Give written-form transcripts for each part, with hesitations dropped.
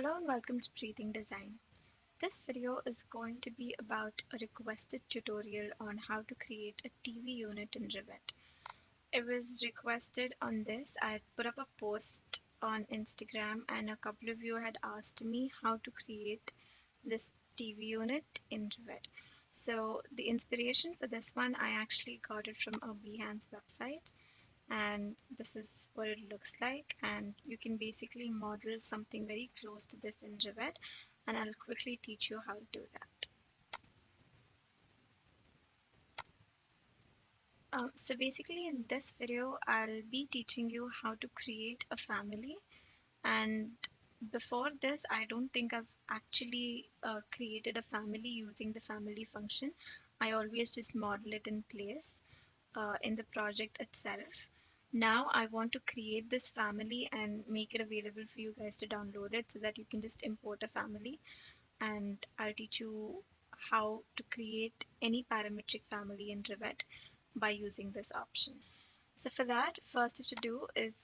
Hello and welcome to Breathing Design. This video is going to be about a requested tutorial on how to create a TV unit in Revit. It was requested on this. I had put up a post on Instagram and a couple of you had asked me how to create this TV unit in Revit. So the inspiration for this one, I actually got it from a Behance website. And this is what it looks like, and you can basically model something very close to this in Revit, and I'll quickly teach you how to do that. So basically in this video I'll be teaching you how to create a family, and before this I don't think I've actually created a family using the family function. I always just model it in place in the project itself. Now I want to create this family and make it available for you guys to download it so that you can just import a family, and I'll teach you how to create any parametric family in Revit by using this option. So for that, first you have to do is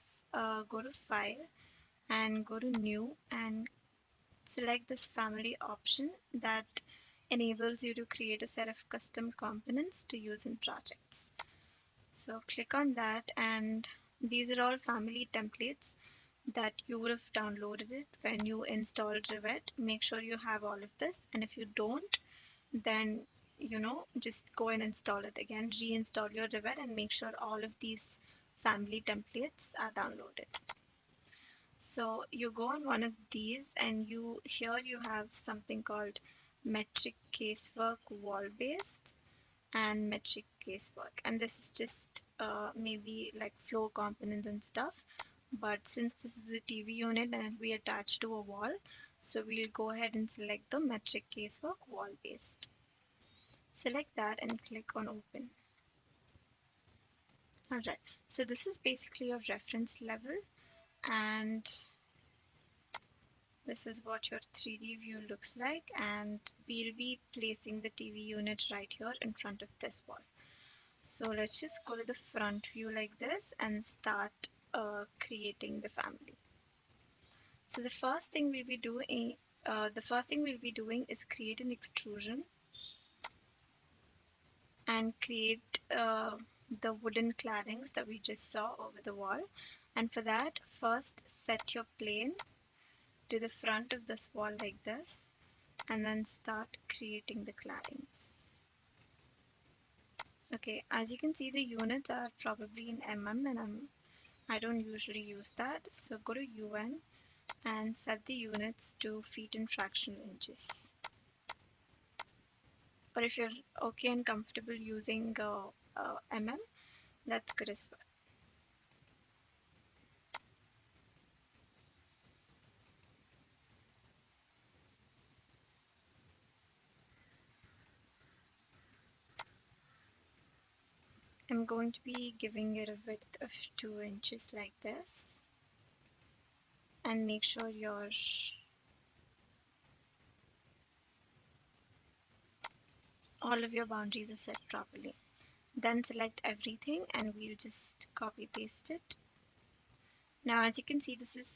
go to File and go to New and select this family option that enables you to create a set of custom components to use in projects. So click on that, and these are all family templates that you would have downloaded it when you installed Revit. Make sure you have all of this, and if you don't, then just go and install it again, reinstall your Revit and make sure all of these family templates are downloaded. So you go on one of these, and here you have something called metric casework wall based and metric casework, and this is just maybe like flow components and stuff, but since this is a TV unit and it'll be attached to a wall, so we'll go ahead and select the metric casework wall based. Select that and click on open. Alright, so this is basically your reference level, and this is what your 3D view looks like, and we'll be placing the TV unit right here in front of this wall. So let's just go to the front view like this and start creating the family. So the first thing we'll be doing is create an extrusion and create the wooden claddings that we just saw over the wall. And for that, first set your plane to the front of this wall like this, and then start creating the claddings. Okay, as you can see, the units are probably in mm, and I don't usually use that. So go to UN and set the units to feet and fractional inches. But if you're okay and comfortable using mm, that's good as well. I'm going to be giving it a width of 2 inches like this, and make sure all of your boundaries are set properly. Then select everything and we'll just copy paste it. Now as you can see, this is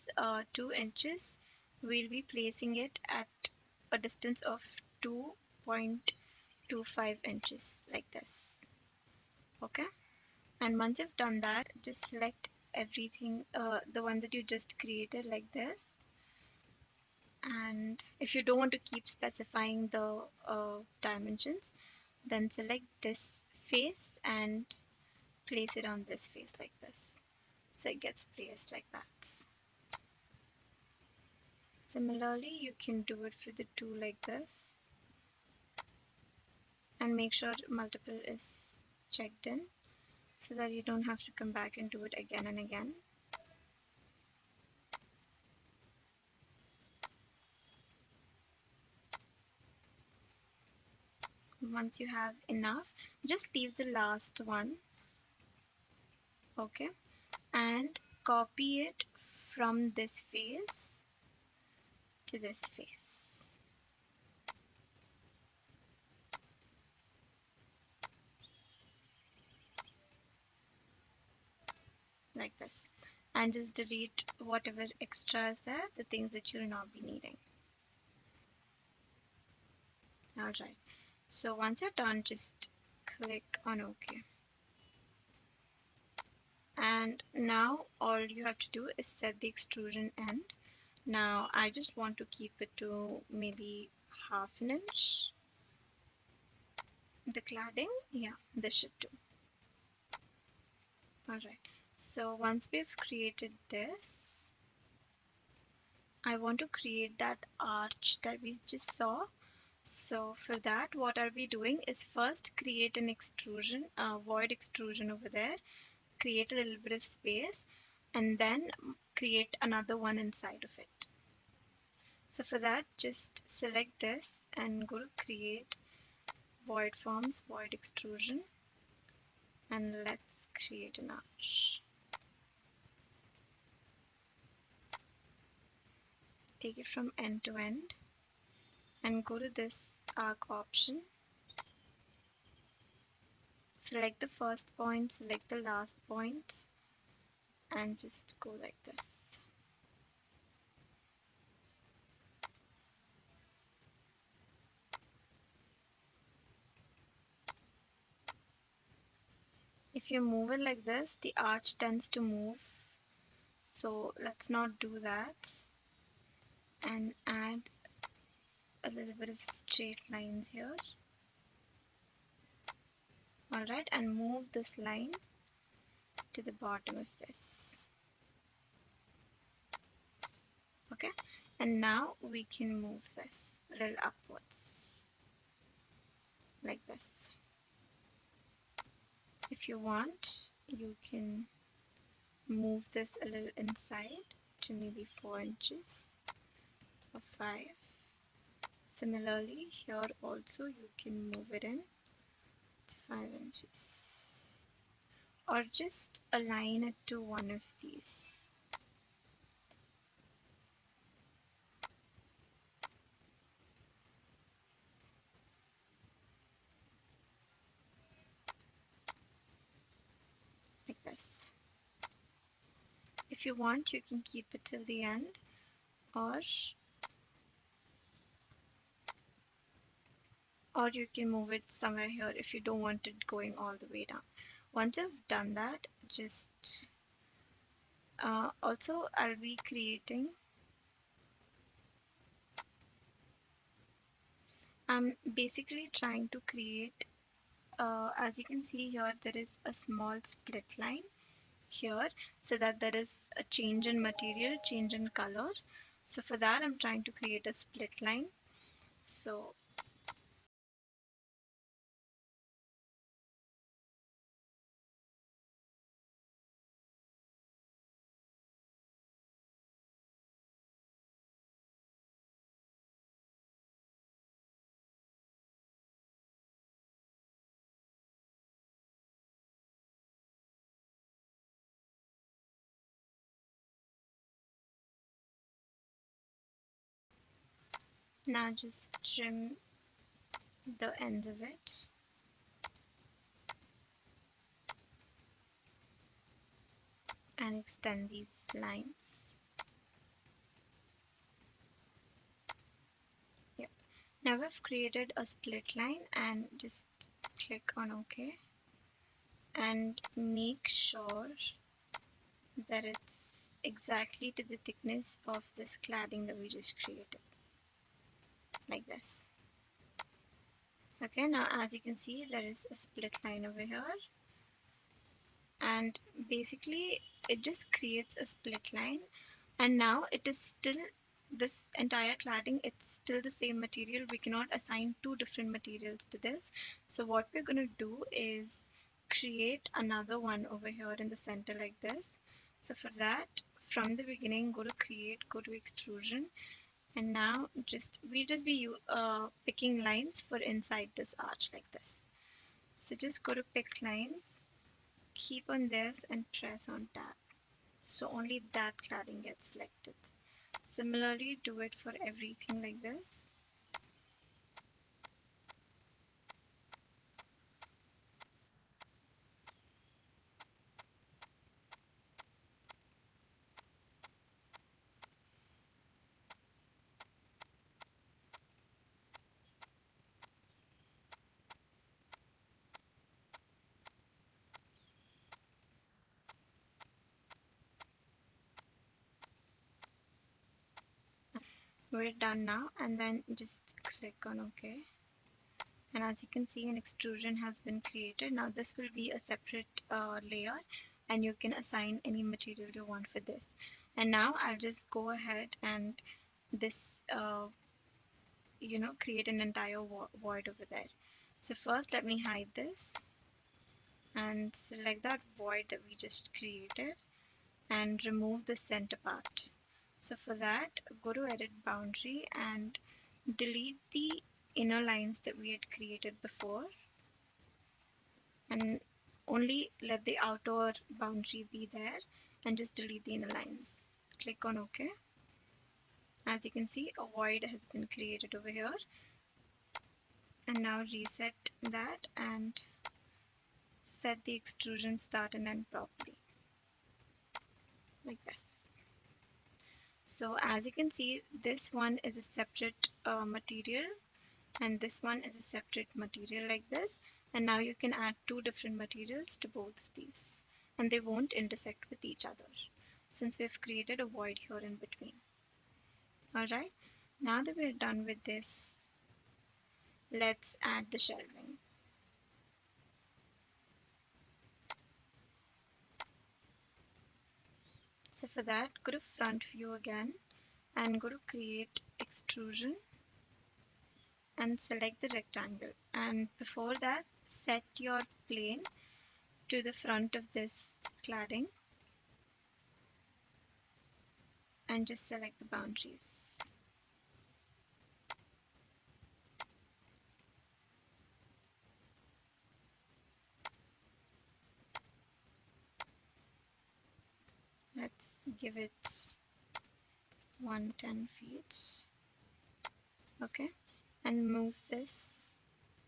2 inches. We'll be placing it at a distance of 2.25 inches like this. Okay, and once you've done that, just select everything, the one that you just created like this. And if you don't want to keep specifying the dimensions, then select this face and place it on this face like this, so it gets placed like that. Similarly, you can do it for the two like this, and make sure multiple is checked in so that you don't have to come back and do it again and again. Once you have enough, just leave the last one, okay, and copy it from this face to this face. Like this. and just delete whatever extra is there, the things that you'll not be needing. Alright, so once you're done, just click on OK. And now all you have to do is set the extrusion end. Now I just want to keep it to maybe half an inch. The cladding, yeah, this should do. Alright, so once we've created this, I want to create that arch that we just saw. So for that, what I'll be doing is first create an extrusion, a void extrusion over there, create a little bit of space, and then create another one inside of it. So for that, just select this and go to create void forms, void extrusion, and let's create an arch. Take it from end to end and go to this arc option. Select the first point, select the last point, and just go like this. If you move it like this, the arch tends to move. So let's not do that. And add a little bit of straight lines here. Alright, and move this line to the bottom of this. Okay, and now we can move this a little upwards, like this. If you want, you can move this a little inside to maybe 4 inches or 5. Similarly, here also you can move it in to 5 inches, or just align it to one of these. Like this. If you want, you can keep it till the end, or you can move it somewhere here if you don't want it going all the way down. Once you've done that, just also I'll be creating, I'm basically trying to create, as you can see here, there is a small split line here, so that there is a change in material, change in color. So for that, I'm trying to create a split line. So now just trim the ends of it. And extend these lines. Yep. Now we've created a split line, and just click on OK and make sure that it's exactly to the thickness of this cladding that we just created, like this. Okay, now as you can see, there is a split line over here, and basically it just creates a split line. And now it is still, this entire cladding, it's still the same material. We cannot assign two different materials to this. So what we're going to do is create another one over here in the center like this. So for that, from the beginning, go to create, go to extrusion, and now we'll just be picking lines for inside this arch like this. So just go to pick lines, keep on this, and press on tab. So only that cladding gets selected. Similarly, do it for everything like this. We're done now, and then just click on OK. And as you can see, an extrusion has been created. Now this will be a separate layer, and you can assign any material you want for this. And now I'll just go ahead and this create an entire void over there. So first let me hide this and select that void that we just created and remove the center part. So for that, go to edit boundary and delete the inner lines that we had created before, and only let the outer boundary be there, and just delete the inner lines. Click on OK. As you can see, a void has been created over here, and now reset that and set the extrusion start and end properly, like this. So as you can see, this one is a separate material, and this one is a separate material like this. And now you can add two different materials to both of these, and they won't intersect with each other since we've created a void here in between. Alright, now that we're done with this, let's add the shelving. So for that, go to front view again and go to create extrusion and select the rectangle, and before that set your plane to the front of this cladding and just select the boundaries. Let's give it 110 feet. Okay, and move this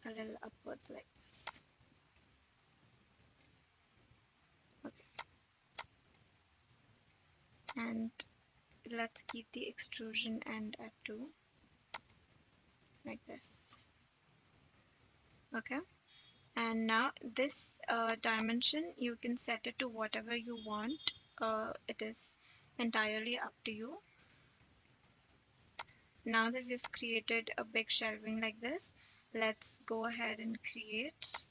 a little upwards like this. Okay, and let's keep the extrusion end at 2 like this. Okay, and now this dimension you can set it to whatever you want. It is entirely up to you. Now that we've created a big shelving like this, let's go ahead and create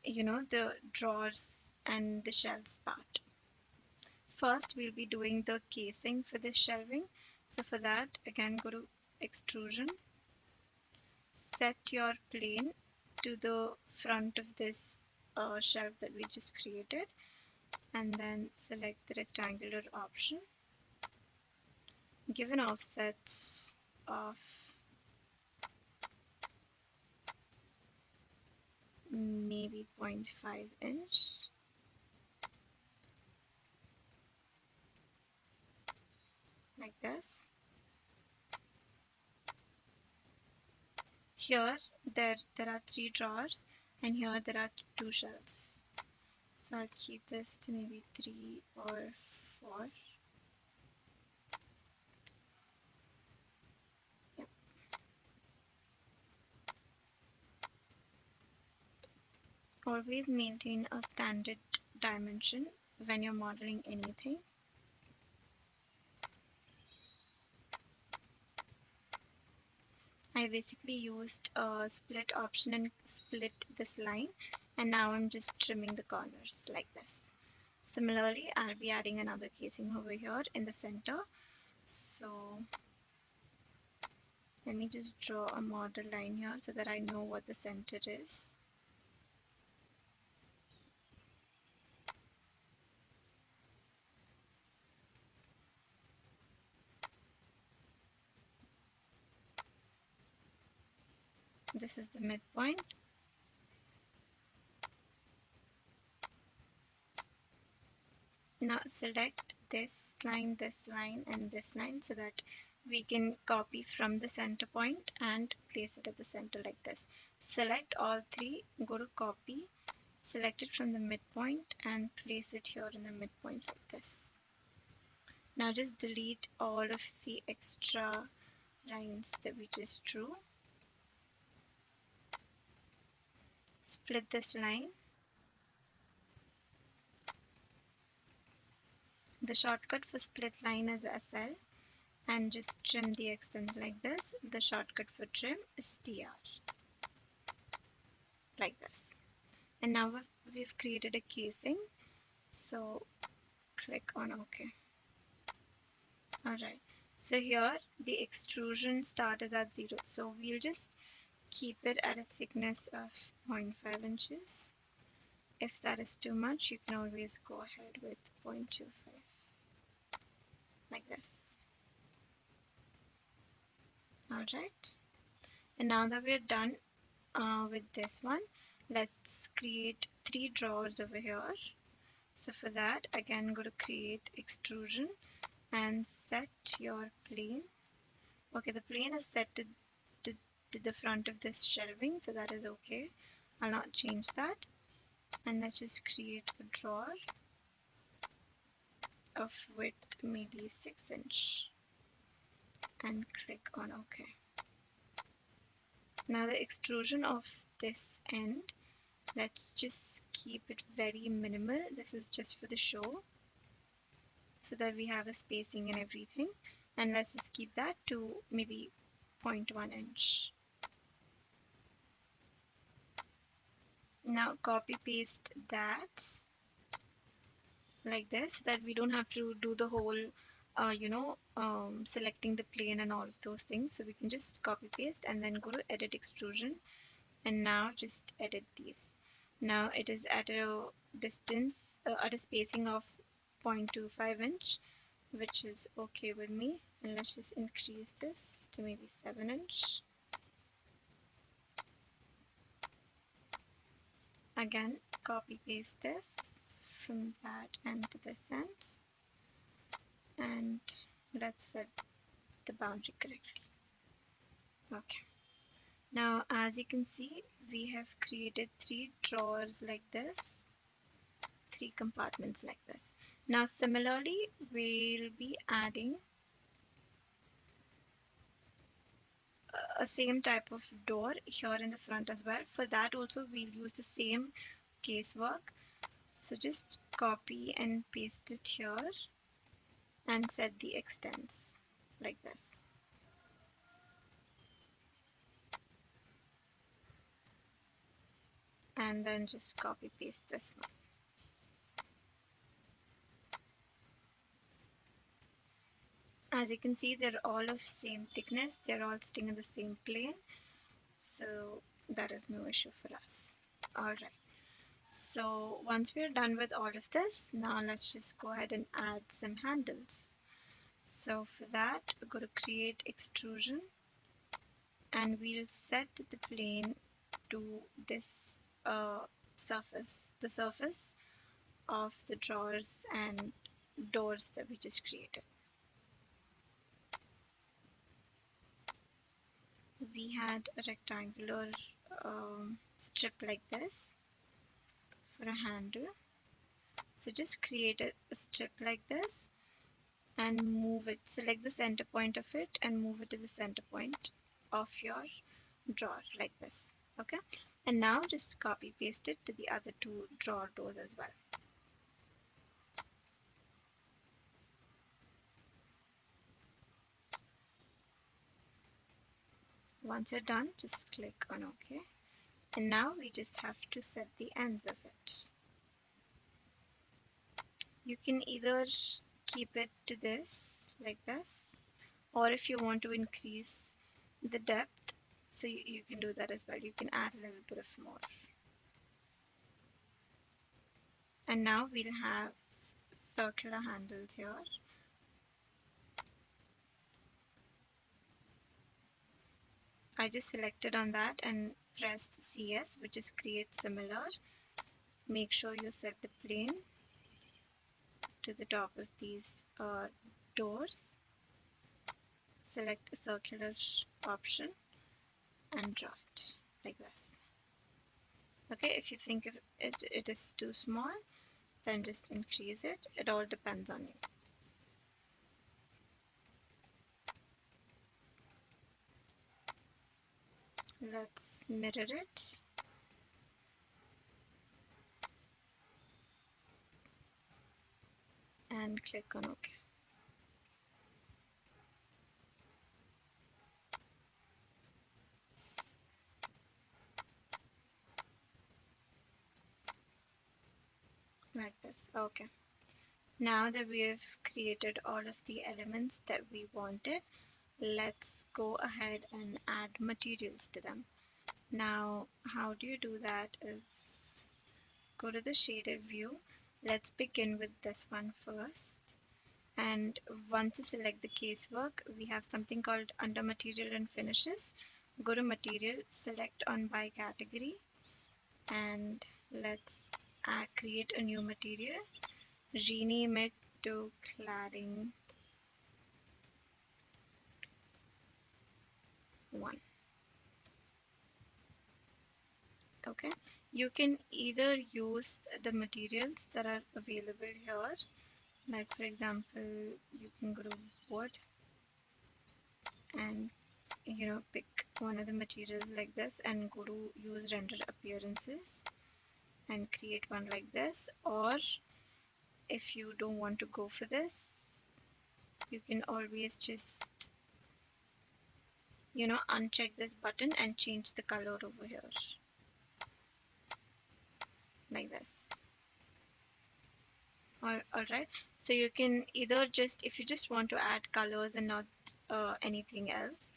the drawers and the shelves part. First we'll be doing the casing for this shelving. So for that, again go to extrusion, set your plane to the front of this shelf that we just created, and then select the rectangular option, give an offset of maybe 0.5 inch, like this. Here there are 3 drawers, and here there are 2 shelves. So I'll keep this to maybe 3 or 4. Yep. Always maintain a standard dimension when you're modeling anything. I basically used a split option and split this line, and now I'm just trimming the corners like this. Similarly, I'll be adding another casing over here in the center. So let me just draw a model line here so that I know what the center is. This is the midpoint. Now select this line, and this line so that we can copy from the center point and place it at the center like this. Select all 3, go to copy, select it from the midpoint and place it here in the midpoint like this. Now just delete all of the extra lines that we just drew. Split this line. The shortcut for split line is SL, and just trim the extent like this. The shortcut for trim is TR, like this. And now we've created a casing, so click on OK. Alright, so here the extrusion start is at 0, so we'll just keep it at a thickness of 0.5 inches. If that is too much, you can always go ahead with 0.25, like this. Alright, and now that we're done with this one, let's create 3 drawers over here. So for that, again go to create extrusion and set your plane. Okay, the plane is set to the front of this shelving, so that is okay. I'll not change that. And let's just create a drawer of width maybe 6 inch and click on OK. Now the extrusion of this end, let's just keep it very minimal. This is just for the show, so that we have a spacing and everything. And let's just keep that to maybe 0.1 inch. Now copy paste that like this, so that we don't have to do the whole selecting the plane and all of those things. So we can just copy paste and then go to edit extrusion, and now just edit these. Now it is at a distance at a spacing of 0.25 inch, which is okay with me. And let's just increase this to maybe 7 inch. Again, copy paste this from that end to this end, and let's set the boundary correctly. Okay, now as you can see, we have created 3 drawers like this, 3 compartments like this. Now similarly, we'll be adding a same type of door here in the front as well. For that also we'll use the same casework. So just copy and paste it here and set the extents like this. And then just copy paste this one. As you can see, they're all of same thickness, they're all sitting in the same plane, so that is no issue for us. Alright, so once we're done with all of this, now let's just go ahead and add some handles. So for that, go to create extrusion, and we'll set the plane to this surface, the surface of the drawers and doors that we just created. We had a rectangular strip like this for a handle. So just create a strip like this and move it. Select the center point of it and move it to the center point of your drawer like this. Okay, and now just copy paste it to the other 2 drawer doors as well. Once you're done, just click on OK. And now we just have to set the ends of it. You can either keep it to this, like this, or if you want to increase the depth, so you can do that as well. You can add a little bit of more. And now we'll have circular handles here. I just selected on that and pressed CS, which is create similar. Make sure you set the plane to the top of these doors. Select a circular option and draw it like this. Okay, if you think it is too small, then just increase it. It all depends on you. Let's mirror it. And click on OK. this. Okay. Now that we have created all of the elements that we wanted, let's go ahead and add materials to them. Now, how do you do that is go to the shaded view. Let's begin with this one first. And once you select the casework, we have something called under material and finishes. Go to material, select on by category, and let's create a new material. Rename it to cladding 1. Okay, you can either use the materials that are available here, like for example you can go to wood and pick one of the materials like this and go to use render appearances and create one like this. Or if you don't want to go for this, you can always just uncheck this button and change the color over here like this. Alright, so you can either just, if you just want to add colors and not anything else,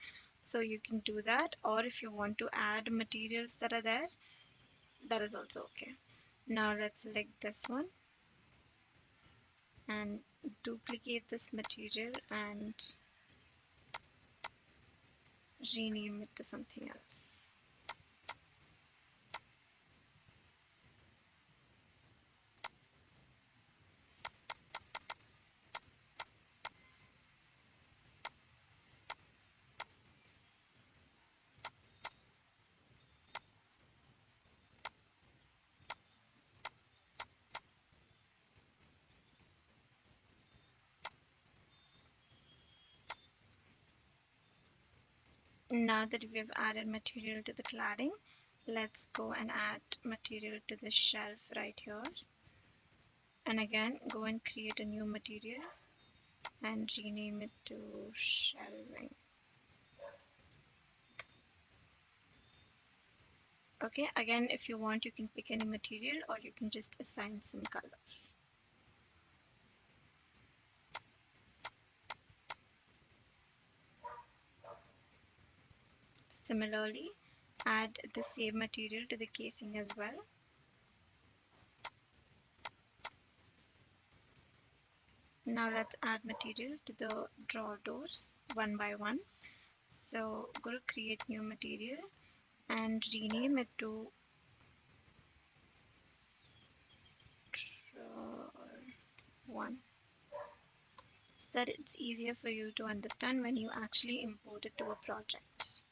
so you can do that, or if you want to add materials that are there, that is also okay. Now let's select this one and duplicate this material and rename it to something else. Now that we have added material to the cladding, let's go and add material to the shelf right here. And again, go and create a new material and rename it to shelving. Okay, again, if you want, you can pick any material or you can just assign some color. Similarly, add the same material to the casing as well. Now let's add material to the drawer doors one by one. So go to create new material and rename it to drawer 1, so that it's easier for you to understand when you actually import it to a project.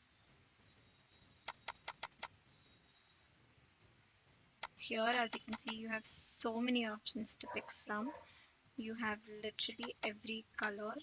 Here, as you can see, you have so many options to pick from. You have literally every color.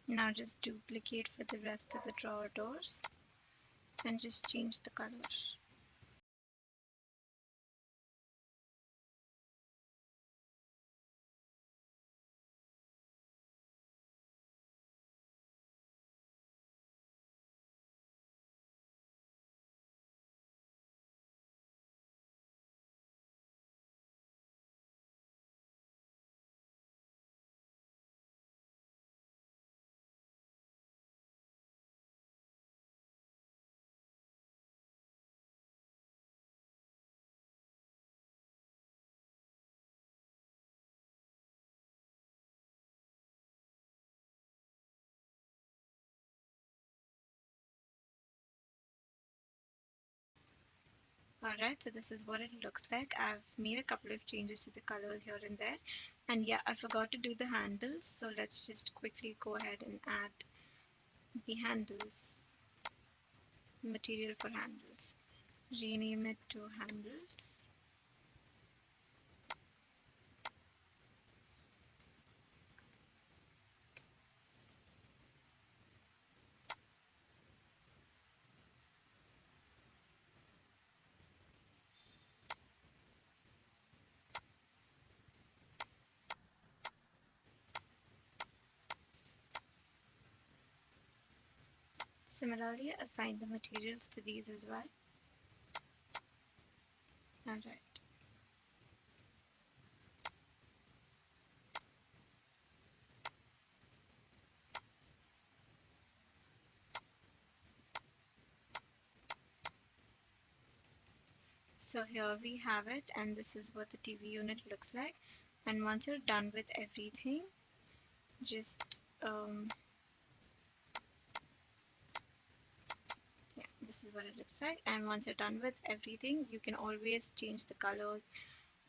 Now just duplicate for the rest of the drawer doors and just change the color. Alright, so this is what it looks like. I've made a couple of changes to the colors here and there. And yeah, I forgot to do the handles, so let's just quickly go ahead and add the handles, material for handles. Rename it to handles. Similarly, assign the materials to these as well. Alright. So here we have it, and this is what the TV unit looks like. And once you're done with everything, just yeah, this is what it looks like. And once you're done with everything, you can always change the colors.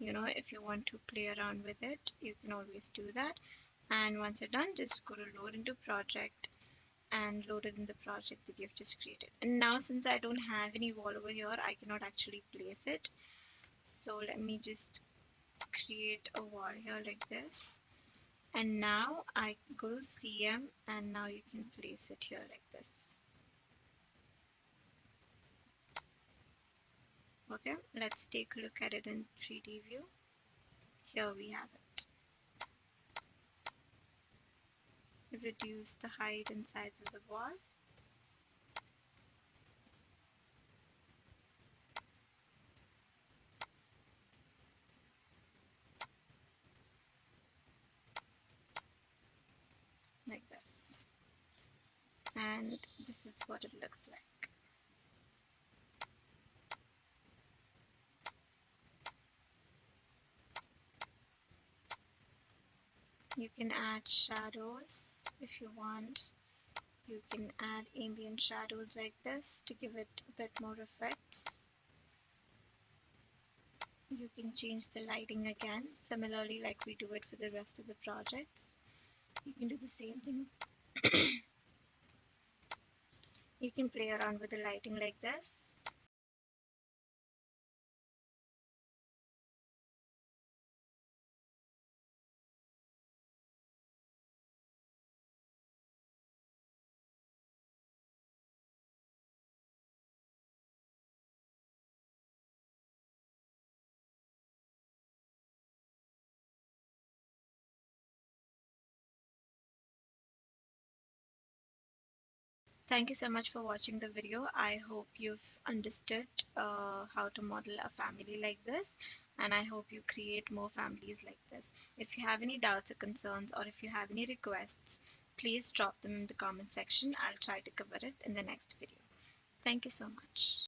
If you want to play around with it, you can always do that. And once you're done, just go to load into project and load it in the project that you've just created. And now, since I don't have any wall over here, I cannot actually place it. So let me just create a wall here like this. And now I go to CM, and now you can place it here like this. Okay, let's take a look at it in 3D view. Here we have it. Reduce the height and size of the wall. Like this. And this is what it looks like. You can add shadows if you want. You can add ambient shadows like this to give it a bit more effect. You can change the lighting again, similarly like we do it for the rest of the projects. You can do the same thing. You can play around with the lighting like this. Thank you so much for watching the video. I hope you've understood how to model a family like this, and I hope you create more families like this. If you have any doubts or concerns, or if you have any requests, please drop them in the comment section. I'll try to cover it in the next video. Thank you so much.